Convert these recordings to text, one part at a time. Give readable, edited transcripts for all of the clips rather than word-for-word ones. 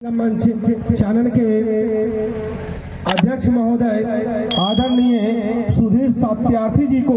मंच चैनल के अध्यक्ष महोदय आदरणीय सुधीर सत्यार्थी जी को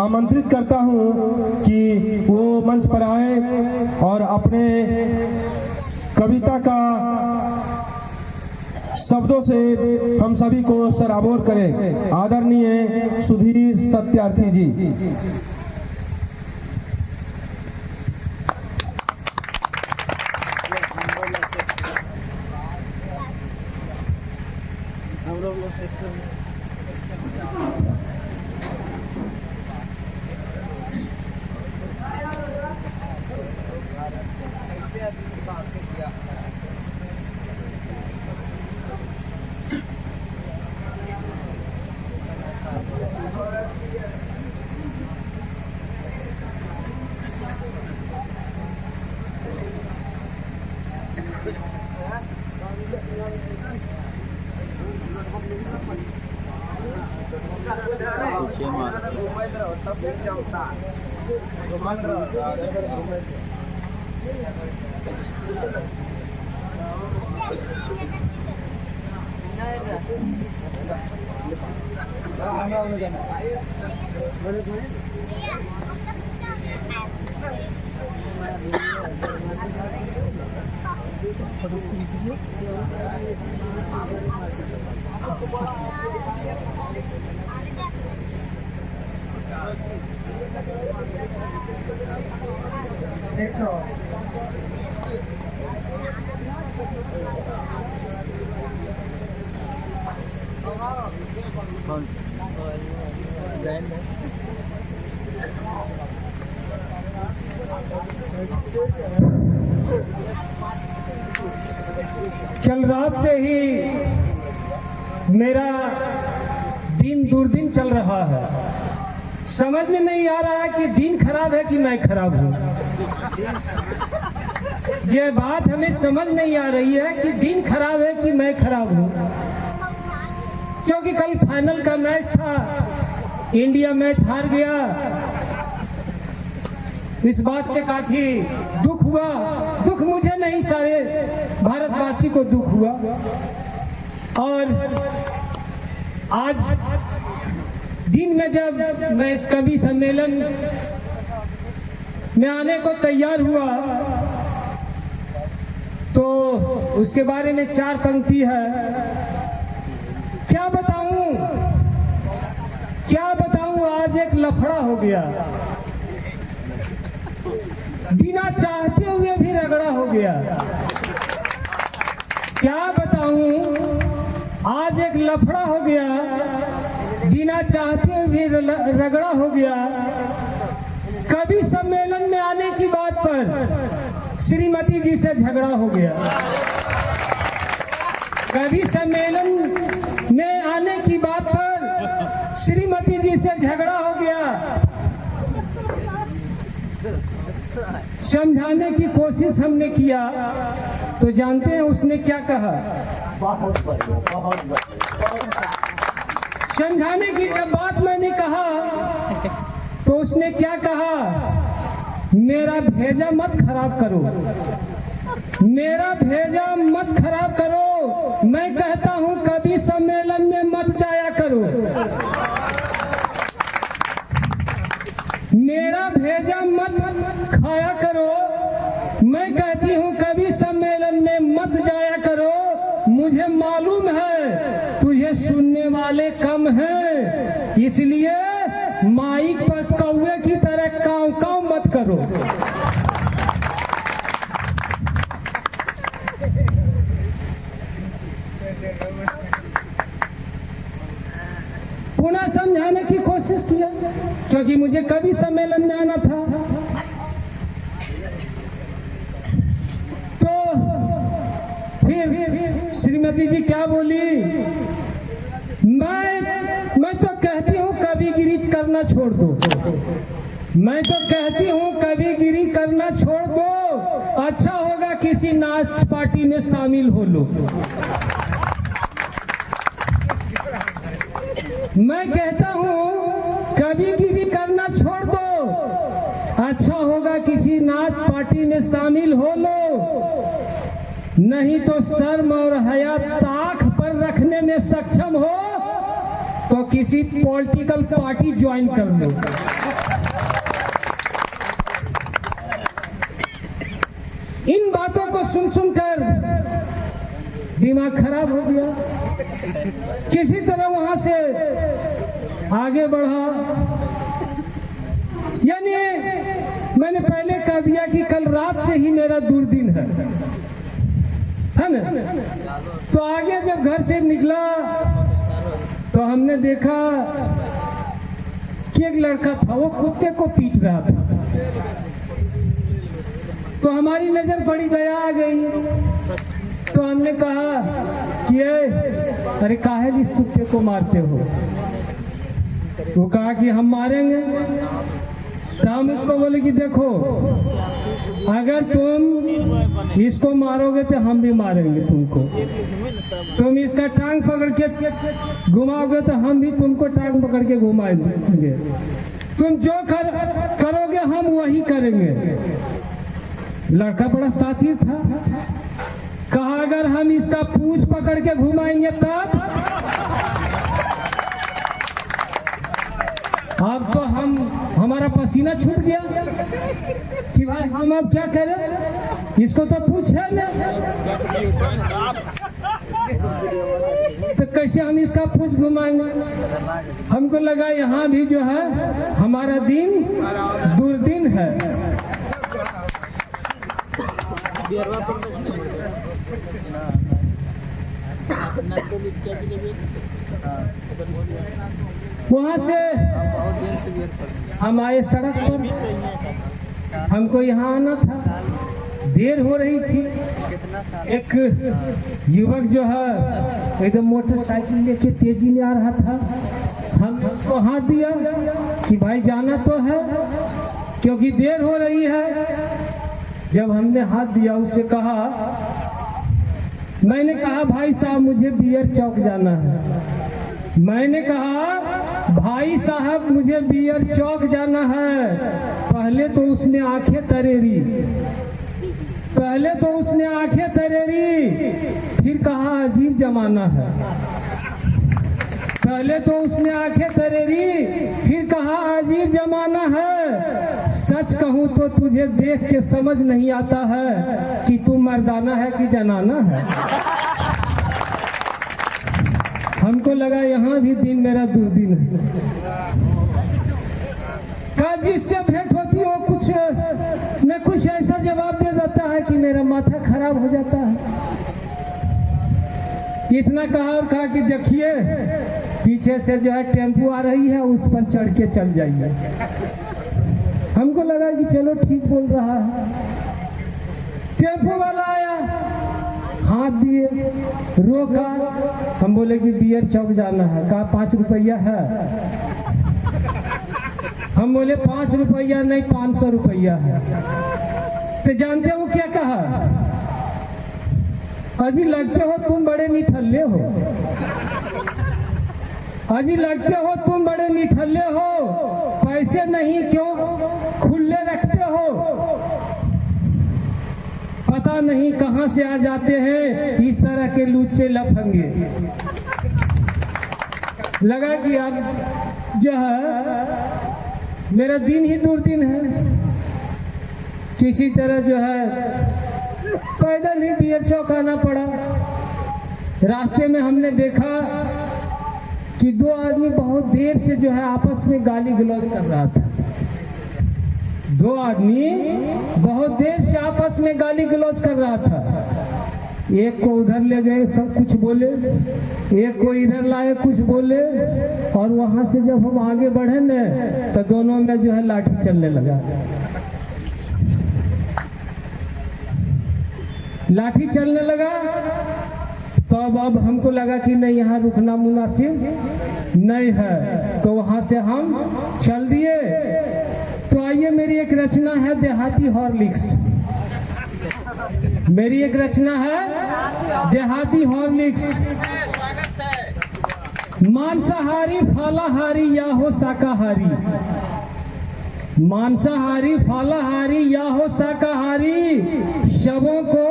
आमंत्रित करता हूं कि वो मंच पर आए और अपने कविता का शब्दों से हम सभी को सराबोर करें। आदरणीय सुधीर सत्यार्थी जी। कल रात से ही मेरा दिन दुर्दिन चल रहा है। समझ में नहीं आ रहा है कि दिन खराब है कि मैं खराब हूँ। ये बात हमें समझ नहीं आ रही है कि दिन खराब है कि मैं खराब हूँ। क्योंकि कल फाइनल का मैच था, इंडिया मैच हार गया। इस बात से काफी दुख हुआ। दुख मुझे नहीं, सारे भारतवासी को दुख हुआ। और आज दिन में जब मैं इस कवि सम्मेलन में आने को तैयार हुआ तो उसके बारे में 4 पंक्ति है। क्या बताऊं, आज एक लफड़ा हो गया। बिना चाहते हुए भी रगड़ा हो गया। क्या बताऊं, आज एक लफड़ा हो गया। बिना चाहते हुए भी रगड़ा हो गया। कवि सम्मेलन में आने की बात पर श्रीमती जी से झगड़ा हो गया। कवि सम्मेलन में आने की बात पर श्रीमती जी से झगड़ा हो गया। समझाने की कोशिश हमने किया तो जानते हैं उसने क्या कहा? बहुत बढ़िया, बहुत बढ़िया। समझाने की जब बात मैंने कहा तो उसने क्या कहा? मेरा भेजा मत खराब करो, मेरा भेजा मत खराब करो। मैं कहता हूं कवि सम्मेलन में मत जाया करो। मेरा भेजा मत खाया करो। मैं कहती हूँ कवि सम्मेलन में मत जाया करो। मुझे मालूम है तुझे सुनने वाले कम हैं, इसलिए माइक पर कौवे की तरह काव काव मत करो। पुनः समझाने की कोशिश किया क्योंकि मुझे कवि सम्मेलन में आना था। तो फिर श्रीमती जी क्या बोली? मैं तो कहती हूँ कविगिरी करना छोड़ दो। मैं तो कहती हूँ कविगिरी करना छोड़ दो। अच्छा होगा किसी नाच पार्टी में शामिल हो लो। मैं कहता हूँ कविगिरी करना छोड़ दो। अच्छा होगा किसी नाच पार्टी में शामिल हो लो। नहीं तो शर्म और हया ताक पर रखने में सक्षम हो तो किसी पॉलिटिकल पार्टी ज्वाइन कर लो। इन बातों को सुन सुनकर दिमाग खराब हो गया। किसी तरह वहां से आगे बढ़ा। यानी मैंने पहले कह दिया कि कल रात से ही मेरा दुर्दिन है ना। तो आगे जब घर से निकला तो हमने देखा कि एक लड़का था, वो कुत्ते को पीट रहा था। तो हमारी नजर पड़ी, दया आ गई। तो हमने कहा कि अरे काहे इस कुत्ते को मारते हो? वो कहा कि हम मारेंगे। तो हम उसको बोले कि देखो, अगर तुम इसको मारोगे तो हम भी मारेंगे तुमको। तुम इसका टांग पकड़ के घुमाओगे तो हम भी तुमको टांग पकड़ के घुमाएंगे। तुम जो करोगे हम वही करेंगे। लड़का बड़ा साथी था। कहा अगर हम इसका पूंछ पकड़ के घुमाएंगे तब? अब तो हमारा पसीना छूट गया कि भाई हम अब क्या करें, इसको तो पूछ है ना, तो कैसे हम इसका पूछ घुमाएंगे? हमको लगा यहाँ भी जो है हमारा दिन दुर्दिन है। वहां से हम आए सड़क पर। हमको यहाँ आना था, देर हो रही थी। एक युवक जो है एकदम मोटरसाइकिल लेके तेजी में आ रहा था। हम उसको हाथ दिया कि भाई जाना तो है, क्योंकि देर हो रही है। जब हमने हाथ दिया, उससे कहा, मैंने कहा भाई साहब मुझे बियर चौक जाना है। मैंने कहा भाई साहब मुझे बियर चौक जाना है। पहले तो उसने आंखें तरेरी, फिर कहा अजीब जमाना है। पहले तो उसने आंखें तरेरी, फिर कहा अजीब जमाना है। सच कहूं तो तुझे देख के समझ नहीं आता है कि तू मर्दाना है कि जनाना है। हमको लगा यहाँ भी दिन मेरा दुर्दिन है। का जिससे भेंट होती हो कुछ ऐसा जवाब दे देता है कि मेरा माथा खराब हो जाता है। इतना कहा और कहा कि देखिए पीछे से जो है टेम्पो आ रही है, उस पर चढ़ के चल जाइए। हमको लगा कि चलो ठीक बोल रहा है। टेम्पो वाला आया, हाथ दिए, रोका। हम बोले कि बियर चौक जाना है। कहा 5 रुपया है। हम बोले 5 रुपया नहीं 500 रुपया है। तो जानते हो क्या कहा? अजी लगते हो तुम बड़े निठल्ले हो, अजी लगते हो तुम बड़े निठल्ले हो। पैसे नहीं क्यों खुले रखते हो? पता नहीं कहां से आ जाते हैं इस तरह के लुच्चे लफंगे। लगा कि अब जो है मेरा दिन ही दुर्दिन है। किसी तरह जो है पैदल ही बियर चौक आना पड़ा। रास्ते में हमने देखा कि 2 आदमी बहुत देर से जो है आपस में गाली गलौज कर रहा था। 2 आदमी बहुत देर से आपस में गाली गलौज कर रहा था। एक को उधर ले गए, सब कुछ बोले, एक को इधर लाए, कुछ बोले। और वहां से जब हम आगे बढ़े न तो दोनों में जो है लाठी चलने लगा। लाठी चलने लगा तो अब हमको लगा कि नहीं यहाँ रुकना मुनासिब नहीं है, तो वहां से हम चल दिए। तो आइए मेरी एक रचना है देहाती हॉर्लिक्स। मेरी एक रचना है देहाती हॉर्लिक्स। मांसाहारी फालाहारी या हो शाकाहारी, मांसाहारी फालाहारी या हो शाकाहारी, शवों को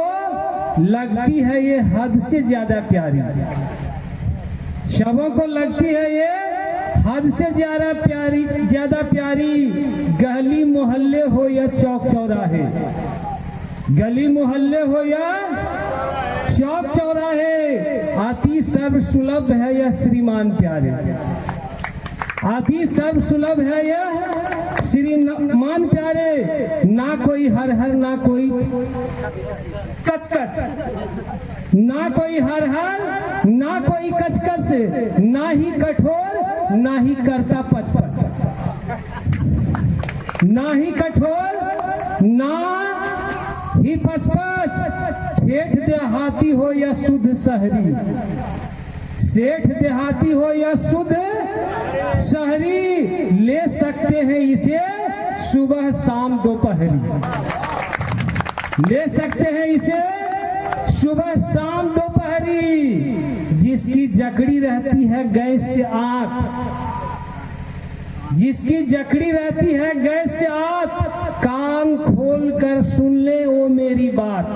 लगती है ये हद से ज्यादा प्यारी, शबों को लगती है ये हद से ज्यादा प्यारी। गली मोहल्ले हो या चौक चौराहे, गली मोहल्ले हो या चौक चौराहे, आती सर्व सुलभ है यह श्रीमान प्यारे, आती सर्व सुलभ है यह श्रीमान प्यारे। ना कोई हर हर, ना कोई कच कच, ना कोई हर हर, ना कोई कच कच, ना ही कठोर, ना ही करता पच पच, ना ही कठोर, ना ही पच पच। ठेठ देहाती हो या शुद्ध शहरी, सेठ देहाती हो या शुद्ध शहरी, ले सकते हैं इसे सुबह शाम दोपहरी, ले सकते हैं इसे सुबह शाम दोपहरी। जिसकी जकड़ी रहती है गैस से आग, जिसकी जकड़ी रहती है गैस से आग, कान खोल कर सुन ले वो मेरी बात।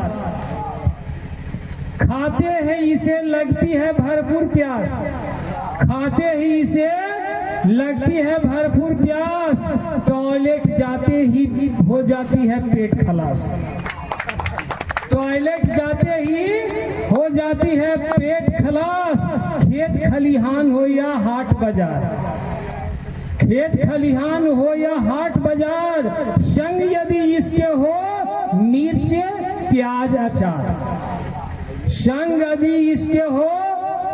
खाते हैं इसे लगती है भरपूर प्यास, खाते ही इसे लगती है भरपूर प्यास, टॉयलेट जाते ही हो जाती है पेट खलास, टॉयलेट जाते ही हो जाती है पेट खलास। खेत खलिहान हो या हाट बाजार, खेत खलिहान हो या हाट बाजार, संग यदि इसके हो मिर्च प्याज अचार, संग यदि इसके हो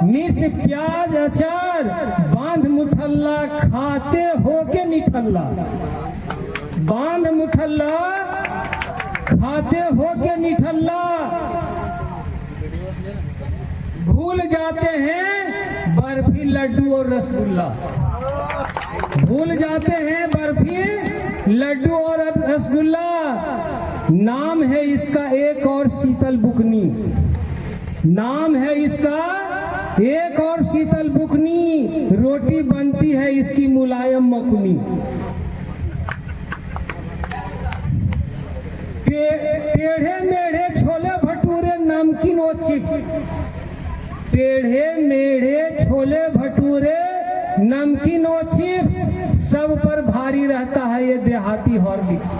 मिर्च प्याज अचार। बांध मुठल्ला खाते हो के निठल्ला, बांध मुठल्ला खाते हो के निठल्ला। भूल जाते हैं बर्फी लड्डू और रसगुल्ला, भूल जाते हैं बर्फी लड्डू और रसगुल्ला। नाम है इसका एक और शीतल बुकनी, नाम है इसका एक और शीतल बुकनी। रोटी बनती है इसकी मुलायम मखनी, टेढ़े मेढ़े छोले भटूरे नमकीन और चिप्स, टेढ़े मेढ़े छोले भटूरे नमकीन और चिप्स, सब पर भारी रहता है ये देहाती हॉर्लिक्स,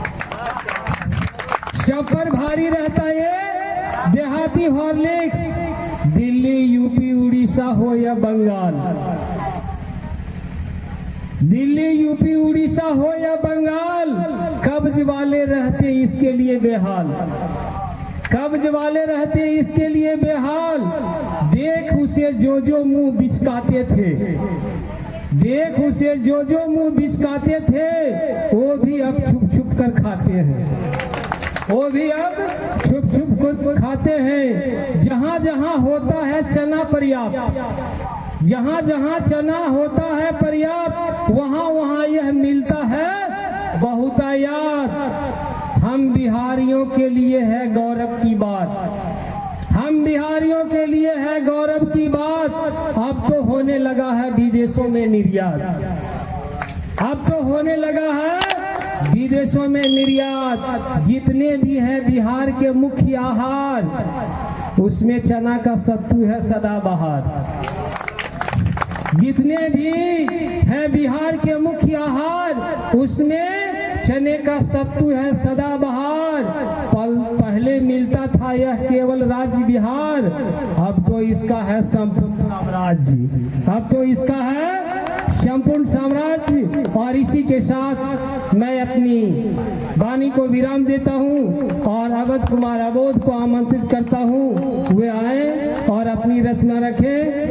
सब पर भारी रहता है ये देहाती हॉर्लिक्स। दिल्ली यूपी उड़ीसा हो या बंगाल, दिल्ली यूपी उड़ीसा हो या बंगाल, कब्ज वाले रहते इसके लिए बेहाल, कब्ज वाले रहते इसके लिए बेहाल। देख उसे जो जो मुंह बिचकाते थे, देख उसे जो जो मुंह बिचकाते थे, वो भी अब छुप छुप कर खाते हैं, वो भी अब छुप छुप कर खाते हैं। जहां जहां होता है चना पर्याप्त, जहां जहां चना होता है पर्याप्त, वहां वहां यह मिलता है बहुतायात। हम बिहारियों के लिए है गौरव की बात, हम बिहारियों के लिए है गौरव की बात। अब तो होने लगा है विदेशों में निर्यात, अब तो होने लगा है विदेशों में निर्यात। जितने भी हैं बिहार के मुख्य आहार, उसमें चना का सत्तू है सदाबहार। जितने भी हैं बिहार के मुख्य आहार, उसमें चने का सत्तू है सदाबहार। पहले मिलता था यह केवल राज्य बिहार, अब तो इसका है संपूर्ण साम्राज्य, अब तो इसका है संपूर्ण साम्राज्य। और इसी के साथ मैं अपनी वाणी को विराम देता हूं और अवध कुमार अबोध को आमंत्रित करता हूं, वे आए और अपनी रचना रखें।